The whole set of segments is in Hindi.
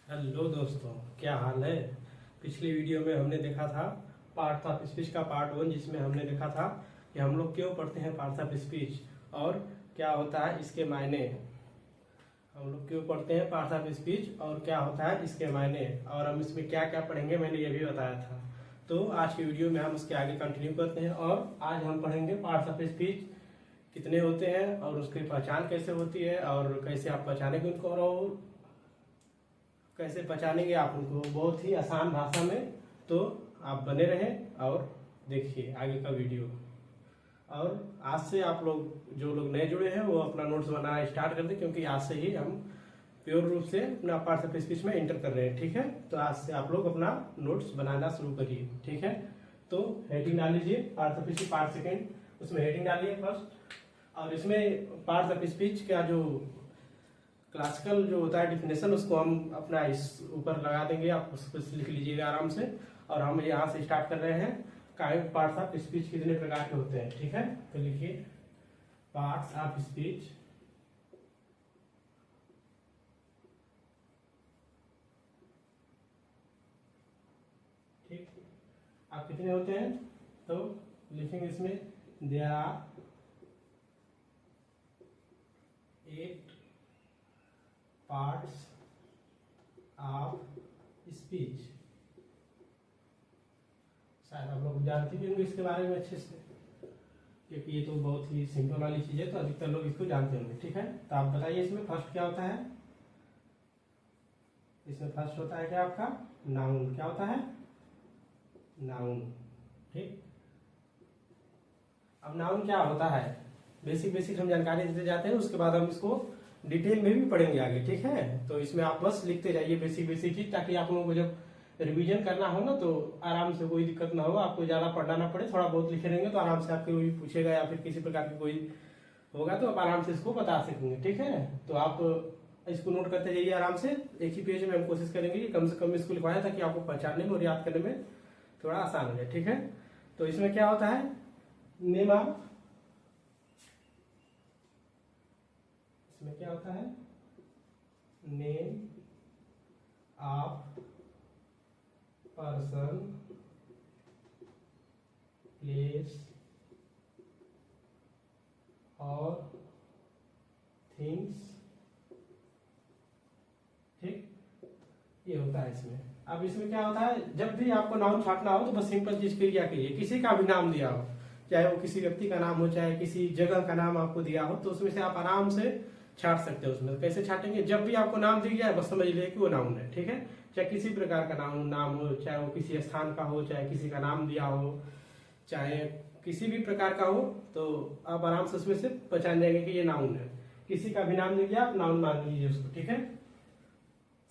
हेलो दोस्तों, क्या हाल है। पिछली वीडियो में हमने देखा था पार्ट्स ऑफ स्पीच का पार्ट 1, जिसमें हमने देखा था कि हम लोग क्यों पढ़ते हैं पार्ट्स ऑफ स्पीच और क्या होता है इसके मायने। हम लोग क्यों पढ़ते हैं पार्ट्स ऑफ स्पीच और क्या होता है इसके मायने, और हम इसमें क्या क्या पढ़ेंगे मैंने ये भी बताया था। तो आज की वीडियो में हम उसके आगे कंटिन्यू करते हैं और आज हम पढ़ेंगे पार्ट्स ऑफ स्पीच कितने होते हैं और उसकी पहचान कैसे होती है और कैसे आप पहचानेंगे उनको और कैसे पहचानेंगे आप उनको बहुत ही आसान भाषा में। तो आप बने रहें और देखिए आगे का वीडियो। और आज से आप लोग जो लोग नए जुड़े हैं वो अपना नोट्स बनाना स्टार्ट कर दें, क्योंकि आज से ही हम प्योर रूप से अपना पार्ट्स ऑफ स्पीच में एंटर कर रहे हैं। ठीक है, तो आज से आप लोग अपना नोट्स बनाना शुरू करिए। ठीक है, तो हेडिंग डाल लीजिए parts of speech part second, उसमें हेडिंग डालिए फर्स्ट। और इसमें पार्ट्स ऑफ स्पीच का जो क्लासिकल जो होता है डिफिनेशन, उसको हम अपना इस ऊपर लगा देंगे, आप उस पर लिख लीजिएगा आराम से। और हम यहाँ से स्टार्ट कर रहे हैं पार्ट्स ऑफ स्पीच कितने प्रकार के होते हैं। ठीक है, तो लिखिए पार्ट्स ऑफ स्पीच। ठीक, आप कितने होते हैं तो लिखेंगे इसमें there are 8 parts of speech. शायद आप लोग जानते भी होंगे इसके बारे में अच्छे से, क्योंकि ये तो बहुत ही सिंपल वाली चीज है, तो अधिकतर लोग इसको जानते होंगे। ठीक है, तो आप बताइए इसमें फर्स्ट क्या होता है। इसमें फर्स्ट होता है क्या आपका नाउन। क्या होता है नाउन। ठीक, अब नाउन क्या होता है बेसिक बेसिक हम जानकारी देते जाते हैं, उसके बाद हम इसको डिटेल में भी पढ़ेंगे आगे। ठीक है, तो इसमें आप बस लिखते जाइए बेसिक बेसिक चीज, ताकि आप लोगों को जब रिवीजन करना हो ना तो आराम से कोई दिक्कत ना हो, आपको ज्यादा पढ़ना ना पड़े। थोड़ा बहुत लिखे रहेंगे तो आराम से आपको कोई पूछेगा या फिर किसी प्रकार की कोई होगा तो आप आराम से इसको बता सकेंगे। ठीक है, तो आप इसको नोट करते जाइए आराम से। एक ही पेज में हम कोशिश करेंगे कि कम से कम इसको लिखवाया, ताकि आपको पहचानने में और याद करने में थोड़ा आसान हो जाए। ठीक है, तो इसमें क्या होता है नेम ऑफ, इसमें क्या होता है नेम ऑफ पर्सन, प्लेस और थिंग्स। ठीक, ये होता है इसमें। अब इसमें क्या होता है जब भी आपको नाउन छाटना हो तो बस सिंपल चीज क्रिया कीजिए। किसी का भी नाम दिया हो, चाहे वो किसी व्यक्ति का नाम हो चाहे किसी जगह का नाम आपको दिया हो, तो उसमें से आप आराम से छाट सकते हो। उसमें कैसे छाटेंगे, जब भी आपको नाम दिया है बस समझ लीजिए कि वो नाउन है। ठीक है, चाहे किसी प्रकार का नाम हो, चाहे वो किसी स्थान का हो, चाहे किसी का नाम दिया हो, चाहे किसी भी प्रकार का हो, तो आप आराम से उसमें से पहचान जाएंगे कि ये नाउन है। किसी का भी नाम दे दिया आप नाउन मान लीजिए उसको। ठीक है,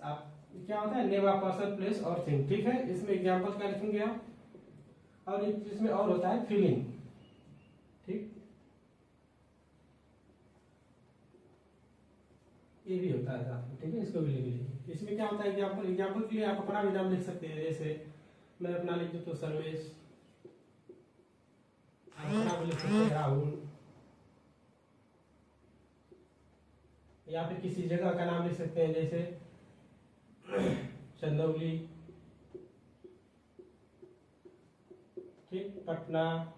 आप क्या होता है नेम ऑफ पर्सन, प्लेस और थिंग। ठीक है, इसमें एग्जांपल क्या लिखेंगे आप। और एक इसमें और होता है फीलिंग। ठीक, ये भी होता है साथ में। ठीक है, इसको भी लिख लीजिए। इसमें क्या होता है एग्जांपल के लिए आप अपना भी नाम लिख सकते हैं। जैसे मैं अपना लिख दूं तो सर्वेश, आप अपना भी लिख सकते हैं राहुल, या फिर किसी जगह का नाम लिख सकते हैं जैसे चंदौली, ठीक, पटना।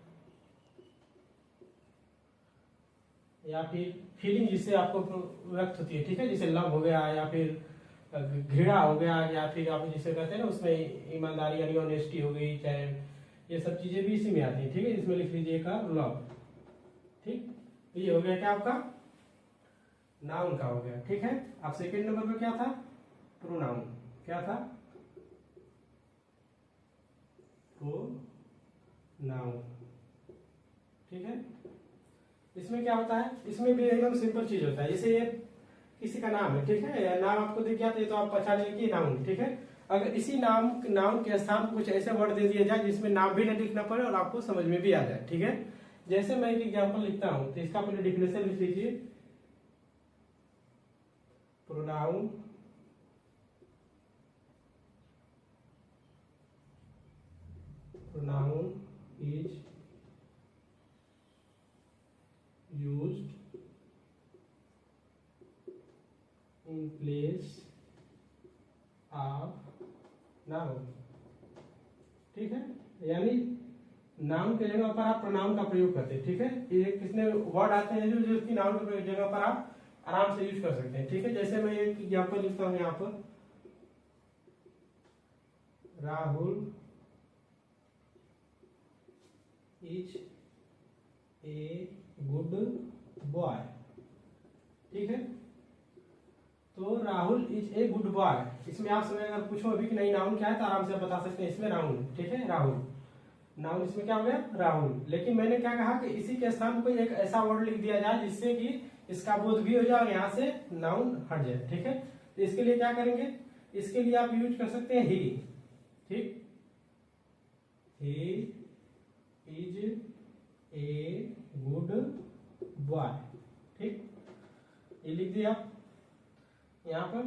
या फिर फीलिंग जिससे आपको व्यक्त होती है। ठीक है, जैसे लव हो गया या फिर घृणा हो गया, या फिर आप जिसे कहते हैं ना उसमें ईमानदारी यानी ऑनेस्टी हो गई, चाहे ये सब चीजें भी इसी में आती है। ठीक है, इसमें लिख लीजिएगा लव। ठीक, तो ये हो गया क्या आपका नाउन का हो गया। ठीक है, अब सेकंड नंबर पे क्या था प्रोनाउन। क्या था प्रोनाउन। ठीक है, इसमें क्या होता है, इसमें भी एकदम सिंपल चीज होता है। जैसे ये किसी का नाम है, ठीक है, नाम आपको दिख गया तो आप पहचान लेंगे कि नाउन। ठीक है, अगर इसी नाउन के स्थान पर कुछ ऐसे वर्ड दे दिया जाए जिसमें नाम भी नहीं लिखना पड़े और आपको समझ में भी आ जाए। ठीक है, जैसे मैं एक एग्जांपल लिखता हूं तो इसका पहले डिफिनेशन लिख लीजिए। Pronoun pronoun is used in place of noun, ठीक है। यानी नाउन के जगह पर आप प्रोनाउन का प्रयोग करते हैं, ठीक है। ये कितने वर्ड आते हैं जो जो कि नाउन के जगह पर आप आराम से यूज कर सकते हैं, ठीक है। जैसे मैं एक एग्जाम्पल लिखता हूँ यहाँ पर, Rahul is a good boy, ठीक है। तो Rahul is a good boy, इसमें आप समय अगर पूछो अभी कि नहीं नाउन क्या है तो आराम से आप बता सकते हैं, इसमें राहुल, ठीक है। राहुल नाउन, इसमें क्या हो गया राहुल। लेकिन मैंने क्या कहा कि इसी के स्थान पर कोई एक ऐसा वर्ड लिख दिया जाए जिससे कि इसका बोध भी हो जाए और यहाँ से नाउन हट जाए, ठीक है। तो इसके लिए क्या करेंगे, इसके लिए आप यूज कर सकते हैं ही, ठीक। He is a good boy, ठीक, ये लिख दिया यहाँ पर,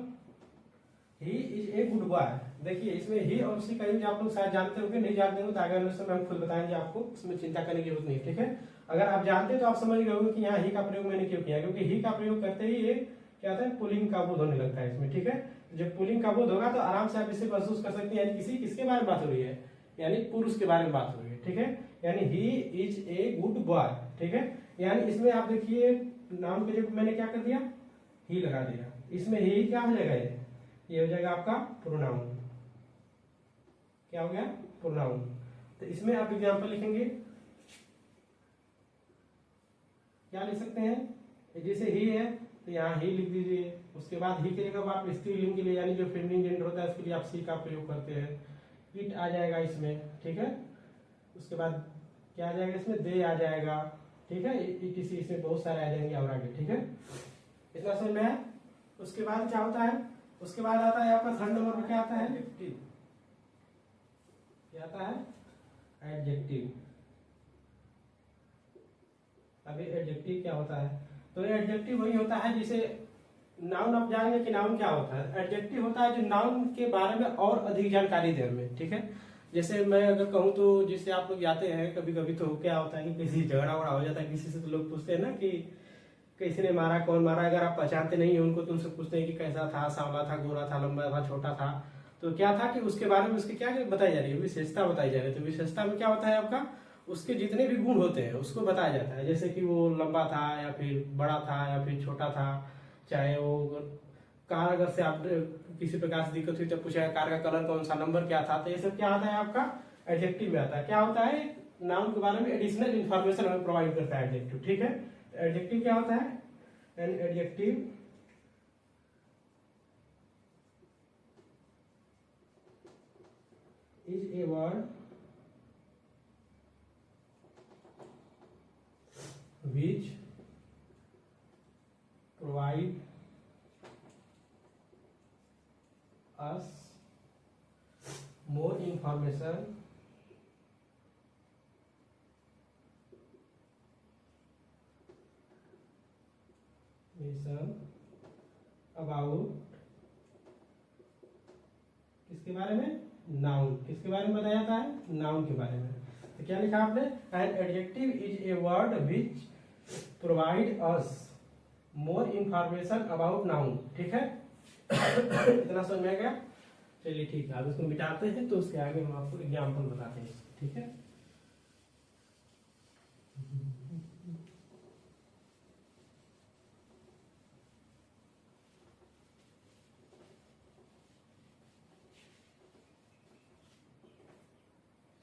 he is a good boy. देखिए इसमें ही और सी का यूज आप लोग शायद जानते होंगे, नहीं जानते हो तो आगे में हम खुद बताएंगे आपको, इसमें चिंता करने की जरूरत नहीं, ठीक है। अगर आप जानते तो आप समझ गए होंगे कि यहाँ ही का प्रयोग मैंने क्यों किया, क्योंकि ही का प्रयोग करते ही ये क्या होता है, पुल्लिंग का बोध होने लगता है इसमें, ठीक है। जब पुल्लिंग का बोध होगा तो आराम से आप इसे महसूस कर सकते हैं, यानी किसी किसके बारे में बात हो रही है, यानी पुरुष के बारे में बात हो रही है, ठीक है। यानी he is a good boy, ठीक है। यानी इसमें आप देखिए नाउन के जगह मैंने क्या कर दिया, ही लगा दिया, इसमें ही क्या हो जाएगा, ये हो जाएगा आपका प्रोनाउन, क्या हो गया प्रोनाउन। तो इसमें आप एग्जांपल लिखेंगे, क्या लिख सकते हैं, जैसे ही है तो यहाँ ही लिख दीजिए, उसके बाद ही के जगह आप स्त्रीलिंग के लिए यानी जो फेमिनिन जेंडर होता है उसके लिए आप सी का प्रयोग करते हैं, इट आ जाएगा इसमें, ठीक है। उसके बाद क्या आ जाएगा इसमें, दे आ जाएगा, ठीक है। इसी इसमें बहुत सारे आ जाएंगे और आगे, ठीक है। इतना समझ में है। उसके बाद क्या होता है, उसके बाद आता है आपका थर्ड नंबर पर क्या आता है, एडजेक्टिव, क्या आता है एडजेक्टिव। अभी एडजेक्टिव क्या होता है, तो एडजेक्टिव वही होता है जिसे नाउन, आप जानेंगे कि नाउन क्या होता है। एडजेक्टिव होता है जो नाउन के बारे में और अधिक जानकारी दे हमें, ठीक है। जैसे मैं अगर कहूँ तो जिससे आप लोग जाते हैं कभी कभी तो क्या होता है कि किसी झगड़ा वगड़ा हो जाता है किसी से, तो लोग पूछते हैं ना कि किसी ने मारा, कौन मारा। अगर आप पहचानते नहीं है उनको तो उनसे पूछते हैं कि कैसा था, सांवला था, गोरा था, लंबा था, छोटा था। तो क्या था कि उसके बारे में उसकी क्या बताई जा रही है, विशेषता बताई जा रही है। तो विशेषता में क्या होता है आपका, उसके जितने भी गुण होते हैं उसको बताया जाता है। जैसे कि वो लंबा था या फिर बड़ा था या फिर छोटा था, चाहे वो कार अगर से आप किसी प्रकार से दिक्कत हुई तो पूछा कार का कलर कौन सा, नंबर क्या था। तो ये सब क्या आता है आपका एडजेक्टिव में आता है। क्या होता है, नाउन के बारे में एडिशनल इन्फॉर्मेशन हमें प्रोवाइड करता है एडजेक्टिव, ठीक है। एडजेक्टिव क्या होता है, an adjective is a word which provide us more information about किसके बारे में, नाउन। किसके बारे में बताया जाता है, नाउन के बारे में। तो क्या लिखा आपने, an adjective is a word which provide us more information about noun, ठीक है। इतना समझ में आ गया, चलिए ठीक है। अब इसको मिटाते हैं तो उसके आगे हम आपको एग्जाम्पल बताते हैं, ठीक है।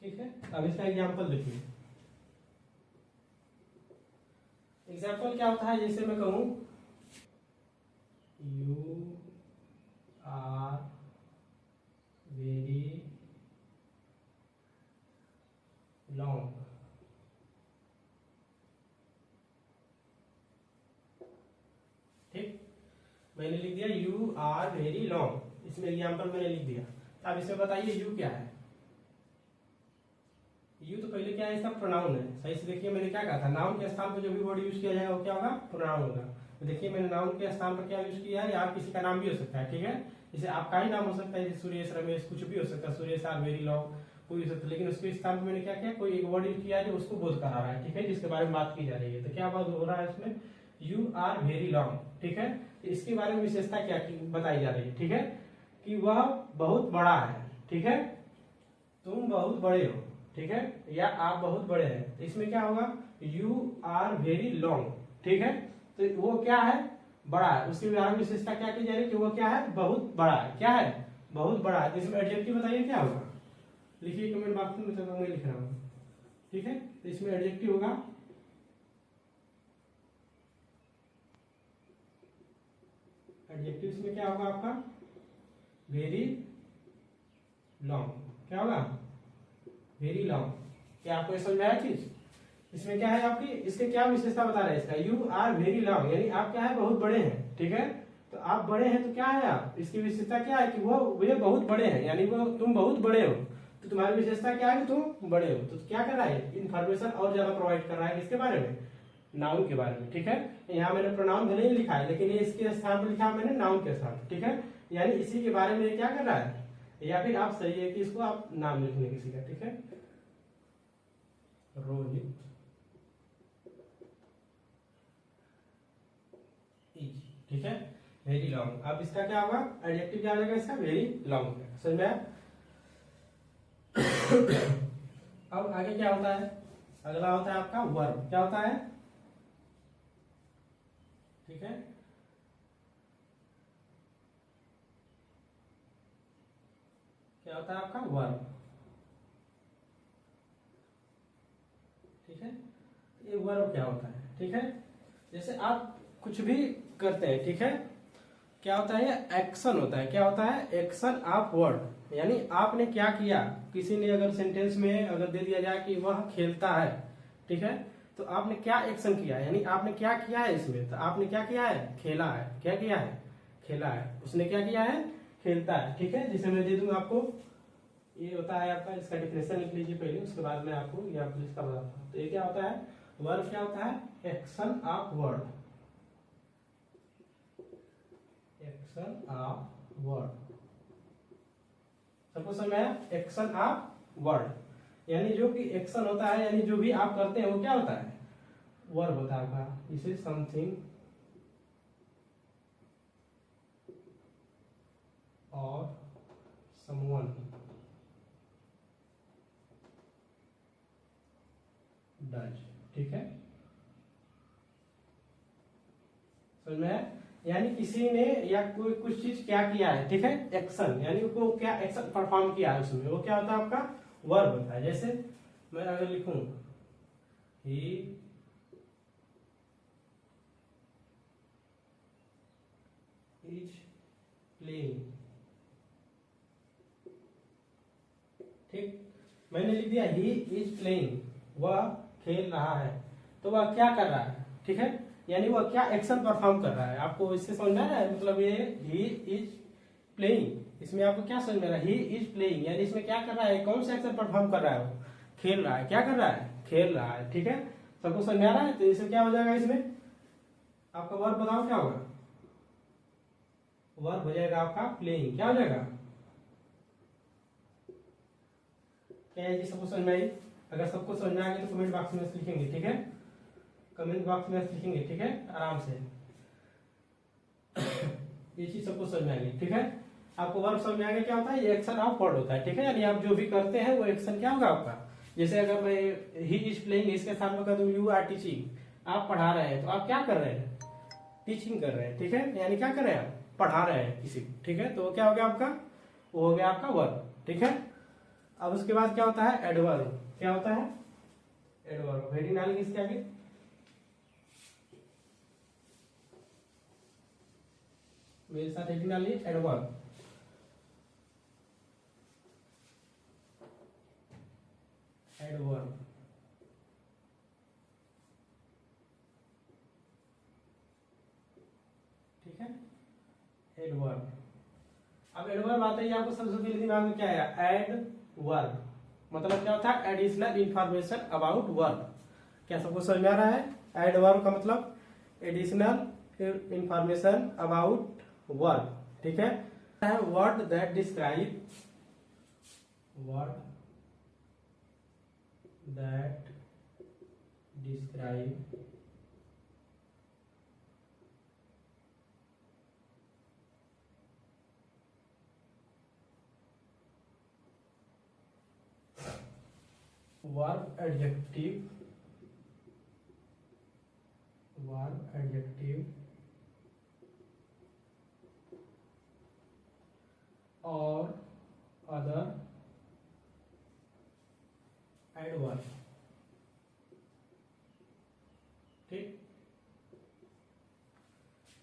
ठीक है, अब इसका एग्जाम्पल देखिए। एग्जाम्पल क्या होता है, जैसे मैं कहूं यू आर वेरी लॉन्ग, ठीक। मैंने लिख दिया यू आर वेरी लॉन्ग, इसमें एग्जाम्पल मैंने लिख दिया। अब इसमें बताइए यू क्या है। यू तो पहले क्या है, इसका प्रोनाउन है। सही से देखिए मैंने क्या कहा था, नाउन के स्थान पर जो भी वर्ड यूज किया जाएगा वो क्या होगा, प्रोनाउन होगा। तो देखिए मैंने नाउन के स्थान पर क्या यूज किया है, आप किसी का नाम भी हो सकता है, ठीक है। जैसे आपका ही नाम हो सकता है, जैसे सुरेश, रमेश, कुछ भी हो सकता है, सुरेश आर वेरी लॉन्ग कोई हो सकता है। लेकिन उसके स्थान पर मैंने क्या किया, कोई एक वर्ड यूज किया है जो उसको बोध करा रहा है, ठीक है, जिसके बारे में बात की जा रही है। तो क्या बात हो रहा है इसमें, यू आर वेरी लॉन्ग, ठीक है। इसके बारे में विशेषता क्या बताई जा रही है, ठीक है, कि वह बहुत बड़ा है, ठीक है, तुम बहुत बड़े हो, ठीक है, या आप बहुत बड़े हैं। तो इसमें क्या होगा, यू आर वेरी लॉन्ग, ठीक है। तो वो क्या है, बड़ा है, उसकी व्यावहारिक विशेषता क्या की जा रही है कि वो क्या है, बहुत बड़ा है, क्या है, बहुत बड़ा है। तो इसमें एडजेक्टिव बताइए क्या होगा, लिखिए कमेंट बॉक्स में, तो मैं लिख रहा हूँ, ठीक है। तो इसमें एडजेक्टिव होगा एडजेक्टिव, इसमें क्या होगा आपका, वेरी लॉन्ग, क्या होगा, वेरी लॉन्ग। क्या आपको समझ में आया चीज, इसमें क्या है आपकी, इसके क्या विशेषता बता रहे हैं इसका, यू आर वेरी लॉन्ग, यानी आप क्या है, बहुत बड़े हैं, ठीक है। तो आप बड़े हैं तो क्या है आप, इसकी विशेषता क्या है कि वे बहुत बड़े हैं, यानी वो तुम बहुत बड़े हो। तो तुम्हारी विशेषता क्या है कि तुम बड़े हो। तो क्या कर रहा है, इन्फॉर्मेशन और ज्यादा प्रोवाइड कर रहा है किसके बारे में, नाउन के बारे में, ठीक है। यहाँ मैंने प्रोनाउन भले ही लिखा है, लेकिन ये इसके स्थान पर लिखा मैंने नाउन के साथ, ठीक है। यानी इसी के बारे में क्या कर रहा है, या फिर आप सही है कि इसको आप नाम लिख लें किसी का, ठीक है। रोहित इज, ठीक है, वेरी लॉन्ग। अब इसका क्या होगा, एडजेक्टिव क्या हो जाएगा इसका, वेरी लॉन्ग, समझ में आया। अब आगे क्या होता है, अगला होता है आपका वर्ब, क्या होता है, ठीक है। क्या होता है आपका वर्ब, ठीक है। ये वर्ब क्या होता है, ठीक है। जैसे आप कुछ भी करते हैं, ठीक है, क्या होता है, ये एक्शन होता है, क्या होता है, एक्शन ऑफ वर्ड, यानी आपने क्या किया। किसी ने अगर सेंटेंस में अगर दे दिया जाए कि वह खेलता है, ठीक है, तो आपने क्या एक्शन किया, यानी आपने क्या किया है इसमें, तो आपने क्या किया है, खेला है, क्या किया है, खेला है। उसने क्या किया है, खेलता है, ठीक है। जिसे मैं दे दूंगा आपको, ये होता है आपका, इसका डिफिनेशन लिख लीजिए पहले, उसके बाद में आपको ये आपको इसका बताता हूँ। तो ये क्या होता है, वर्ब क्या होता है, action of word, action of word, सबको समझ में आया, एक्शन ऑफ वर्ड, यानी जो कि एक्शन होता है, यानी जो भी आप करते हैं वो क्या होता है, वर्ब होता है आपका। इसे समथिंग और समवन डज, ठीक है, समझ में आया। यानी किसी ने या कोई कुछ चीज क्या किया है, ठीक है, एक्शन, यानी वो क्या एक्शन परफॉर्म किया है उसमें, वो क्या होता है आपका, वर्ब होता है। जैसे मैं अगर लिखूं, ही इज प्लेइंग, ठीक, मैंने लिख दिया ही इज प्लेइंग, वह खेल रहा है। तो वह क्या कर रहा है, ठीक है, यानी वह क्या एक्शन परफॉर्म कर रहा है। आपको इससे समझ में आ रहा है, मतलब ये ही इज प्लेइंग, इसमें आपको क्या समझ में आ रहा है, ही इज प्लेइंग, यानी इसमें क्या कर रहा है, कौन सा एक्शन परफॉर्म कर रहा है, वो खेल रहा है, क्या कर रहा है, खेल रहा है, ठीक है। सबको समझ में आ रहा है। तो इसमें क्या हो जाएगा, इसमें आपका वर्ब बताओ क्या होगा, वर्ब हो जाएगा आपका प्लेइंग, क्या हो जाएगा, क्या है जी, सबको समझ में आई। अगर सबको समझ में आ गया तो कमेंट बॉक्स में लिखेंगे, ठीक है, कमेंट बॉक्स में लिखेंगे, ठीक है, आराम से। ये चीज सबको समझ में आ गई, ठीक है। आपको वर्ब समझ में आ गया क्या होता है, ये एक्शन ऑफ वर्ड होता है, ठीक है। यानी आप जो भी करते हैं वो एक्शन क्या होगा आपका। जैसे अगर मैं ही इज प्लेइंग, इसके साथ में कहता हूँ यू आर टीचिंग, आप पढ़ा रहे हैं, तो आप क्या कर रहे हैं, टीचिंग कर रहे हैं, ठीक है, यानी क्या कर रहे हैं आप, पढ़ा रहे हैं किसी को, ठीक है। तो वो क्या हो गया आपका, वो हो गया आपका वर्ब, ठीक है। अब उसके बाद क्या होता है, एडवर्ब, क्या होता है, एडवर्ब, हेडिंग डालेंगे इसके आगे, मेरे साथ हेडिंग डालिए, एडवर्ब, एडवर्ब, ठीक है, एडवर्ब। अब एडवर्ब आते ही आपको सबसे पहले दिमाग में क्या आया, एड वर्ब, मतलब क्या होता है, एडिशनल इंफॉर्मेशन अबाउट वर्ब। क्या सबको समझ में आ रहा है, एड वर्ब का मतलब एडिशनल इंफॉर्मेशन अबाउट वर्ब, ठीक है। Word that describe, word that describe verb adjective और अदर एडवर्ब। ठीक,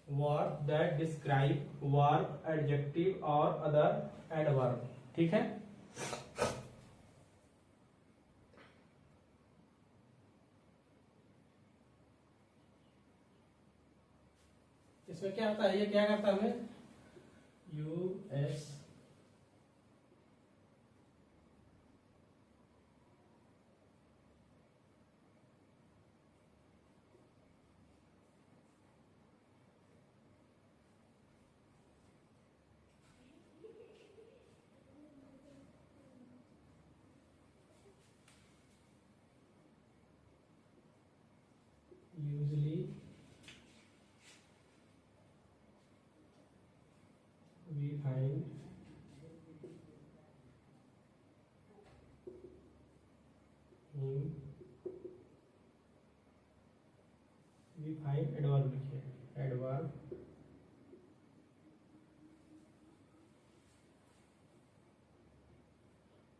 verb that describe verb adjective और अदर एडवर्ब। ठीक है, इसमें क्या होता है, ये क्या करता है हमें, us usually we find in adverb लिखिए, adverb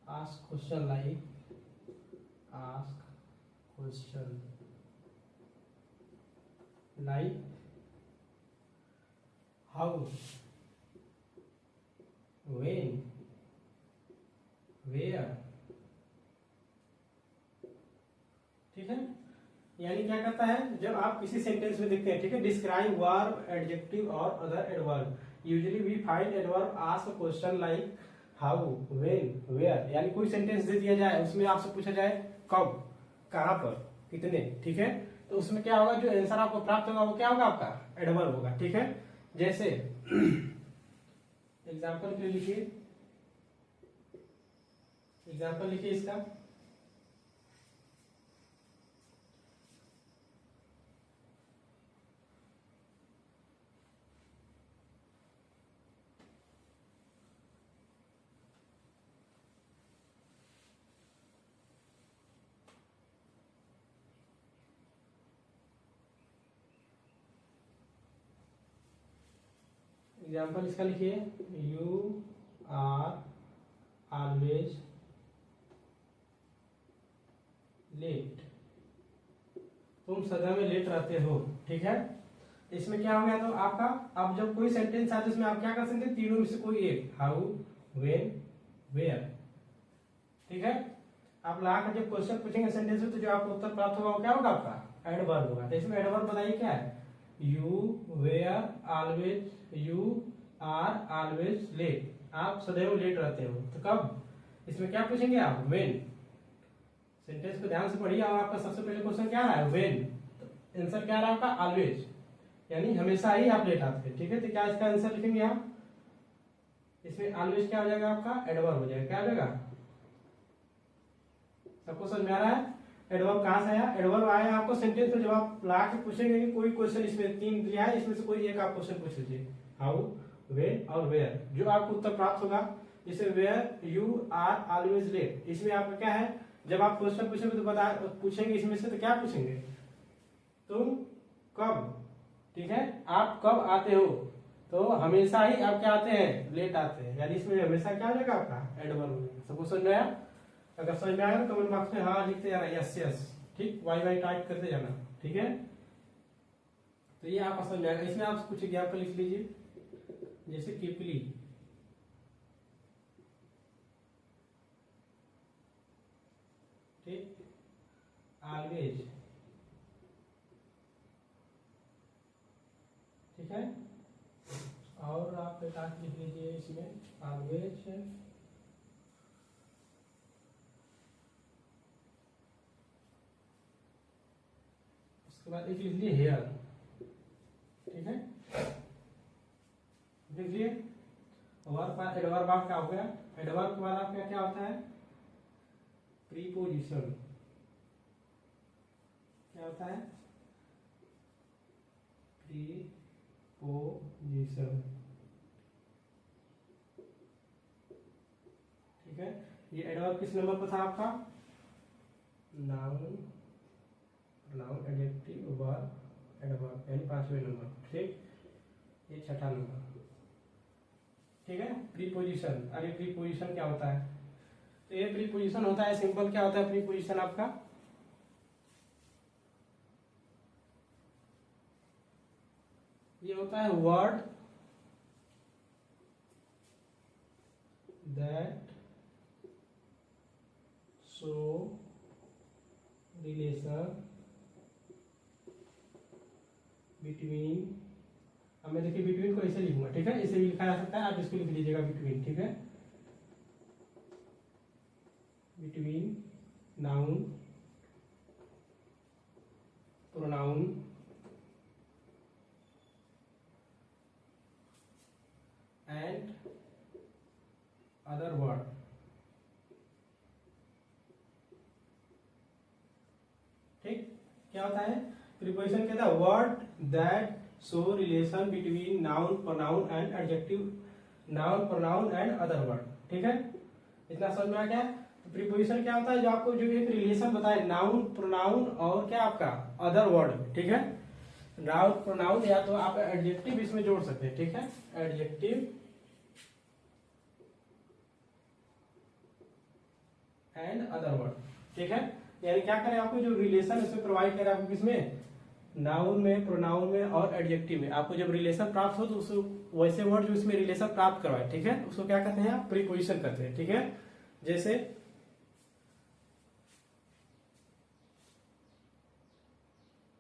ask question like how, when, where. ठीक है, यानी क्या करता है, जब आप किसी सेंटेंस में देखते हैं, ठीक है, डिस्क्राइब वर्ब एडजेक्टिव और other adverb, usually we find adverb ask question like how, when, where. यानी कोई सेंटेंस दे दिया जाए, उसमें आपसे पूछा जाए कब, कहां पर, कितने। ठीक है, तो उसमें क्या होगा, जो आंसर आपको प्राप्त होगा वो क्या होगा, आपका एडवर्ब होगा। ठीक है, जैसे एग्जाम्पल के लिए लिखिए, एग्जाम्पल लिखिए इसका, एग्जाम्पल इसका लिखिए, यू आर ऑलवेज लेट, तुम सदा में लेट रहते हो। ठीक है, इसमें क्या हो गया, तो आपका अब जब कोई सेंटेंस आए तो इसमें आप क्या कर सकते हैं, तीनों में से कोई एक, हाउ, व्हेन, वेयर। ठीक है, आप ला कर जब क्वेश्चन पूछेंगे सेंटेंस में, तो जो आपको उत्तर प्राप्त होगा वो क्या होगा, आपका एडवर्ब होगा। तो इसमें एडवर्ब बताइए क्या है, you were always, you are always late, आप सदैव लेट रहते हो। तो कब, इसमें क्या पूछेंगे आप, व्हेन। सेंटेंस को ध्यान से पढ़िए, और आपका सबसे पहले क्वेश्चन क्या रहा है, व्हेन, तो आंसर क्या रहा है आपका, ऑलवेज, यानी हमेशा ही आप लेट आते हैं। ठीक है, तो क्या इसका आंसर लिखेंगे आप, इसमें ऑलवेज क्या हो जाएगा, आपका एडवर्ब हो जाएगा। क्या हो जाएगा, सबको समझ में आ रहा है। एडवर्ब कहां से आया, एडवर्ब आया आपको सेंटेंस में, जब आप ला के पूछेंगे कि कोई क्वेश्चन, इसमें तीन दिया है, इसमें से कोई एक आप क्वेश्चन पूछ लीजिए, हाउ, व्हेन और वेयर, जो आपको उत्तर प्राप्त होगा। जैसे where you are always late, इसमें आपका क्या है, जब आप क्वेश्चन पूछेंगे तो बता पूछेंगे इसमें से, तो क्या पूछेंगे, तुम कब, ठीक है, आप कब आते हो, तो हमेशा ही आप क्या आते हैं, लेट आते हैं, यानी इसमें हमेशा क्या हो जाएगा, आपका एडवर्ब हो जाएगा। सबको समझ में आया, अगर समझ में आया तो कमेंट बॉक्स में हाँ लिखते जाना, यस यस, ठीक, वाई वाई टाइप करते जाना। ठीक है, तो ये आपको समझ में आएगा। इसमें आप कुछ एग्जाम्पल लिख लीजिए, जैसे कीपली, ठीक, ऑलवेज, ठीक है, और आप एक आध लिख लीजिए इसमें, ऑलवेज, उसके बाद एक लिख लीजिए हेयर। ठीक है, लिख लिए। वर्ब एडवर्ब आपका हो गया। एडवर्ब के बाद आपका क्या होता है, प्रीपोजिशन। क्या होता है, प्रीपोजिशन। ठीक है, ये एडवर्ब किस नंबर पर था आपका, noun, pronoun, adjective, verb, adverb, यानी 5वें नंबर। ठीक, ये 6ठा नंबर। ठीक है, प्रीपोजिशन। अरे प्रीपोजिशन क्या होता है? तो ये प्रीपोजिशन होता है सिंपल। क्या होता है प्रीपोजिशन आपका? ये होता है word that show relation between. अब मैं देखिए बिटवीन को ऐसे लिखूंगा, ठीक है, इसे भी लिखा जा सकता है, आप इसको लिख लीजिएगा बिटवीन। ठीक है, between noun, pronoun and other word. ठीक, क्या होता है प्रीपोजिशन? कहता है word that show relation between noun, pronoun and adjective, noun, pronoun and other word. ठीक है, इतना समझ में आ गया? तो प्रीपोजिशन क्या होता है? जो आपको जो एक रिलेशन बताए नाउन, प्रोनाउन और क्या आपका अदर वर्ड। ठीक है, नाउन, प्रोनाउन या तो आप एडजेक्टिव इसमें जोड़ सकते हैं। ठीक है, एडजेक्टिव एंड अदर वर्ड। ठीक है, यानी क्या करें आपको जो रिलेशन इसमें प्रोवाइड करें आपको किसमें? नाउन में, प्रोनाउन में और एडजेक्टिव में। आपको जब रिलेशन प्राप्त हो तो उस वैसे वर्ड जो इसमें रिलेशन प्राप्त करवाए, ठीक है, उसको क्या कहते हैं? आप प्रीपोजिशन करते हैं। ठीक है, जैसे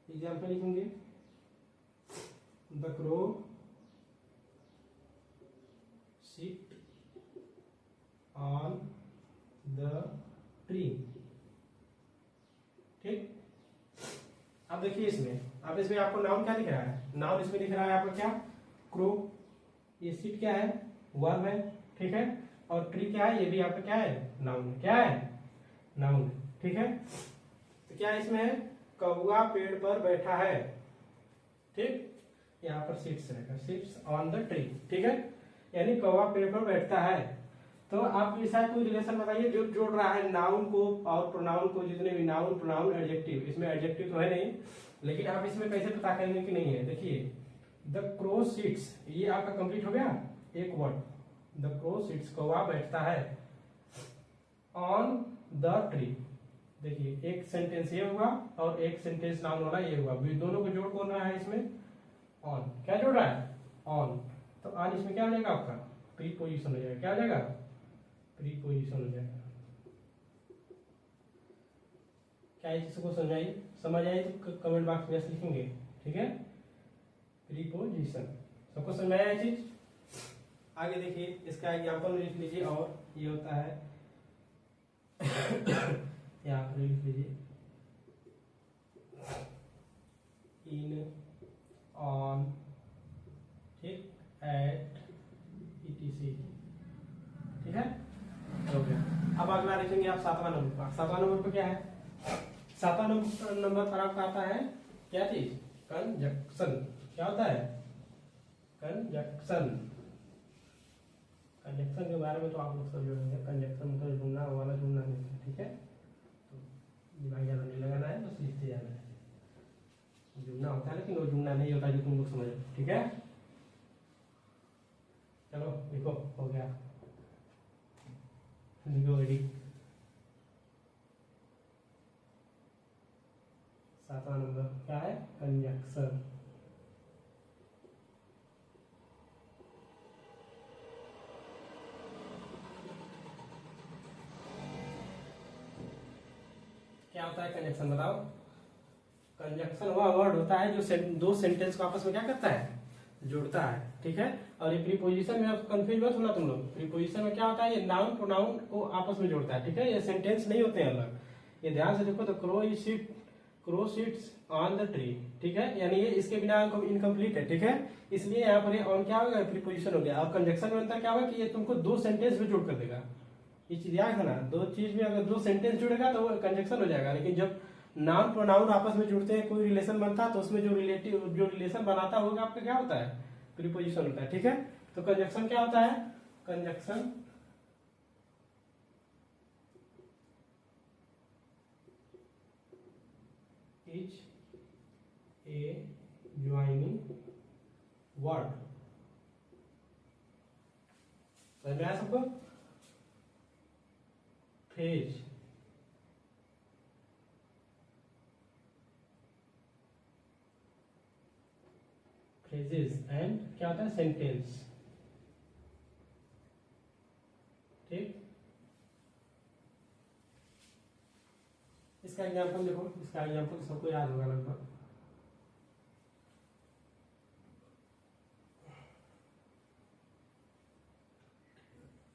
एग्जाम्पल लिखेंगे, the crow sit on the tree. ठीक, अब देखिए इसमें, अब इसमें आपको नाउन क्या दिख रहा है? नाउन इसमें दिख रहा है आपका क्या? क्रो। ये सीट क्या है? वर्ब है। ठीक है, और ट्री क्या है? ये भी आपका क्या है? नाउन है। क्या है? नाउन है। ठीक है, तो क्या इसमें है? कौवा पेड़ पर बैठा है। ठीक, यहाँ पर सीट्स रहेगा, सीट्स ऑन द ट्री। ठीक है, यानी कौवा पेड़ पर बैठता है। तो आप ऐसा कोई रिलेशन बताइए जो जोड़ रहा है नाउन को और प्रोनाउन को, जितने भी नाउन, प्रोनाउन, एडजेक्टिव। इसमें एडजेक्टिव तो है नहीं, लेकिन आप इसमें कैसे पता करेंगे कि नहीं है? देखिए, द क्रो सिट्स, ये आपका कंप्लीट हो गया एक वर्ड। द क्रो सिट्स, कौवा बैठता है, ऑन द ट्री। देखिए एक सेंटेंस ये हुआ और एक सेंटेंस नाउन वाला ये हुआ, दोनों को जोड़ कौन रहा है इसमें? ऑन। क्या जोड़ रहा है? ऑन। तो ऑन इसमें क्या हो जाएगा आपका? प्रीपोजिशन हो जाएगा। क्या हो जाएगा? प्रीपोजिशन हो जाएगा। क्या इस चीज को समझ आई तो कमेंट बॉक्स में लिखेंगे। ठीक है, प्रीपोजिशन। सबको समझ आया ये चीज? आगे देखिए, इसका एग्जांपल लिख लीजिए। और ये होता है यहाँ पर लिख लीजिए, इन, ऑन, ठीक, एट, etc। ठीक है, ओके। अब अगला देखेंगे आप 7वां नंबर पर। 7वां नंबर पर क्या है? 7वां नंबर पर आपका आता है क्या चीज? कंजक्शन। क्या होता है? कंजक्शन। कंजक्शन के बारे में तो आप लोग सब जोड़ेंगे। कंजक्शन मतलब जुड़ना वाला, जुड़ना नहीं है। ठीक है, तो दिमाग ज्यादा नहीं लगाना है, बस लिखते जाना है। जुड़ना होता है लेकिन वो जुड़ना नहीं होता जो तुम लोग समझो। ठीक है, चलो लिखो, हो गया, लिखो रेडी। 7वां नंबर क्या है? कंजक्शन। क्या होता है कंजक्शन? बताओ। कंजक्शन वह वर्ड होता है जो दो सेंटेंस को आपस में क्या करता है? जोड़ता है। ठीक है, और ये प्रीपोजिशन में आप कंफ्यूज मत होना तुम लोग। प्रीपोजिशन में क्या होता है? ये नाउन प्रोनाउन को आपस में जोड़ता है। ठीक है, ये सेंटेंस नहीं होते हैं अलग। ये ध्यान से देखो, तो crow sits on the tree. ठीक है, यानी ये इसके बिना इनकम्प्लीट है। ठीक है, इसलिए यहाँ पर ये ऑन क्या होगा? प्रीपोजिशन हो गया। और कंजक्शन में अंतर क्या होगा कि ये तुमको दो सेंटेंस में जोड़ कर देगा। ये चीज याद है ना, दो चीज में अगर दो सेंटेंस जुड़ेगा तो वो कंजक्शन हो जाएगा। लेकिन जब नाउन प्रोनाउन आपस में जुड़ते हैं, कोई रिलेशन बनता है, तो उसमें जो रिलेशन बनाता होगा आपका क्या होता है? प्रीपोजिशन होता है। ठीक है, तो कंजक्शन क्या होता है? Is a joining word. समझ में आया सबको? फ्रेज, फ्रेजेस एंड क्या होता है सेंटेंस। ठीक, इसका एग्जांपल देखो, इसका एग्जांपल सबको याद होगा लगभग।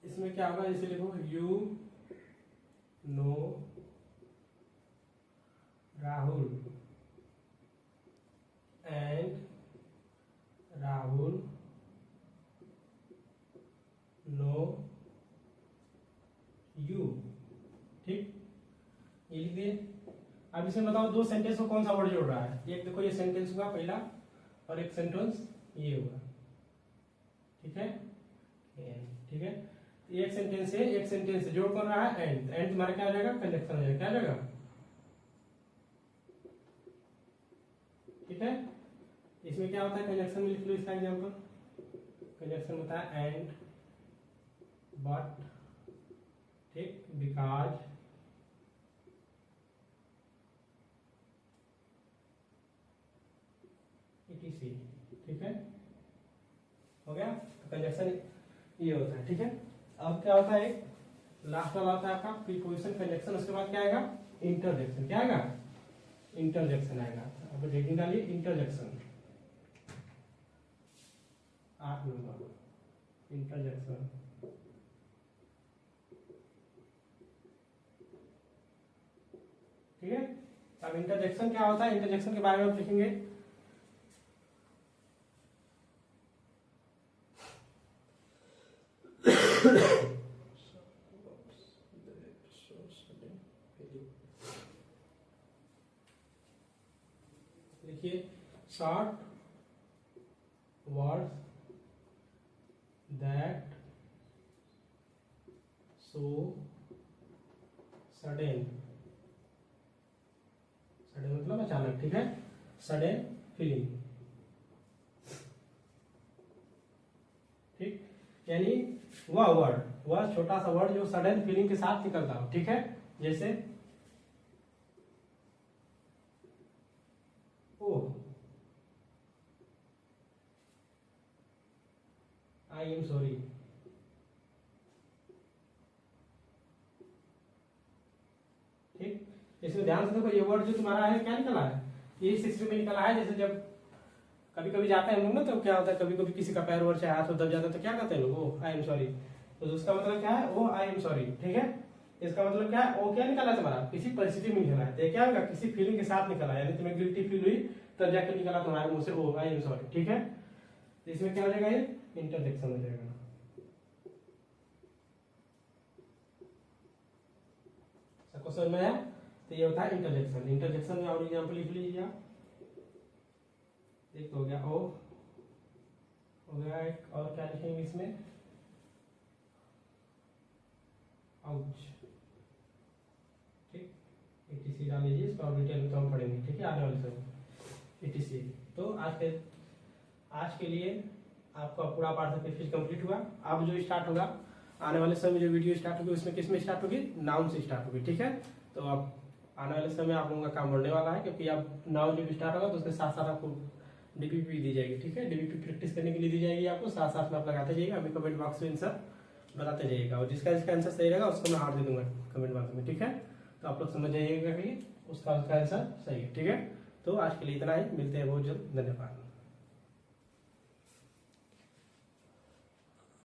इसमें क्या होगा, जैसे लिखो you know Rahul and Rahul know you. ठीक, ये लिख दिए। अब इसमें बताओ दो सेंटेंस को कौन सा वर्ड जोड़ रहा है। एक देखो ये सेंटेंस होगा पहला, और एक सेंटेंस ये होगा। ठीक है, ठीक है, एक सेंटेंस है, एक सेंटेंस जोड़ कर रहा है एंड। एंड तुम्हारा क्या हो जाएगा, कंजक्शन हो जाएगा। क्या हो जाएगा? ठीक है, इसमें क्या होता है कंजक्शन में, लिख लो इसका एग्जांपल। कंजक्शन होता है एंड, बट, ठीक, बिकॉज, etc। ठीक है, हो गया। तो कंजक्शन ये होता है। ठीक है, अब क्या होता है, लास्ट वाला होता है आपका प्रीपोजिशन कंजक्शन। उसके बाद क्या आएगा, इंटरजेक्शन। क्या आएगा? इंटरजेक्शन आएगा। अब हेडिंग डालिए इंटरजेक्शन, 8 नंबर इंटरजेक्शन। ठीक है, अब इंटरजेक्शन क्या होता है, इंटरजेक्शन के बारे में हम लिखेंगे। लिखिए short words that so sudden, sudden मतलब अचानक। ठीक है, सडन फीलिंग। ठीक, यानी वह वर्ड, वह छोटा सा वर्ड जो सडन फीलिंग के साथ निकलता हो। ठीक है, जैसे ओह, आई एम सॉरी। ठीक, इसमें ध्यान से देखो, ये वर्ड जो तुम्हारा है क्या निकला है, ये सिस्टम में निकला है। जैसे जब कभी कभी जाते हैं हम लोग ना, तो क्या होता है, कभी कभी किसी का पैर और चाहे हाथ दब जाता है तो क्या कहते हैं लोग, ओ आई एम सॉरी। तो उसका मतलब क्या है, ओ आई एम सॉरी। ठीक है, इसका मतलब क्या है, ओ क्या निकला तुम्हारा, किसी परिस्थिति में निकला है। तो क्या होगा, किसी फीलिंग के साथ निकला, यानी तुम्हें गिल्टी फील हुई तब जाकर निकला तुम्हारे मुंह से ओ आई एम सॉरी। ठीक है, तो इसमें क्या हो जाएगा, ये इंटरजेक्शन हो जाएगा। सबको समझ में आया? तो ये होता है इंटरजेक्शन। इंटरजेक्शन में और एग्जांपल लिख लीजिए आप। एक तो हो गया ओ, हो गया एक और क्या लिखेंगे इसमें, आउच। ठीक, etc डाल लीजिए, इसको और डिटेल में तो हम पढ़ेंगे। ठीक है, आने वाले समय etc। तो आज के लिए आपका पूरा पार्ट फिर कंप्लीट हुआ। अब जो स्टार्ट होगा आने वाले समय, जो वीडियो स्टार्ट होगी उसमें किस में स्टार्ट होगी, नाउन से स्टार्ट होगी। ठीक है, तो अब आने वाले समय आप लोगों का काम बढ़ने वाला है, क्योंकि अब नाउन जब स्टार्ट होगा तो उसके साथ साथ आपको डीपीपी दी जाएगी। ठीक है, डीपीपी प्रैक्टिस करने के लिए दी जाएगी आपको, साथ साथ में आप लगाते जाइएगा। अभी कमेंट बॉक्स में आंसर बताते जाइएगा, और जिसका आंसर सही रहेगा उसको मैं हार्ट दे दूंगा कमेंट बॉक्स में। ठीक है, तो आप लोग समझ जाइएगा कि उसका आंसर सही है। ठीक है, तो आज के लिए इतना ही, मिलते हैं बहुत जल्द। धन्यवाद।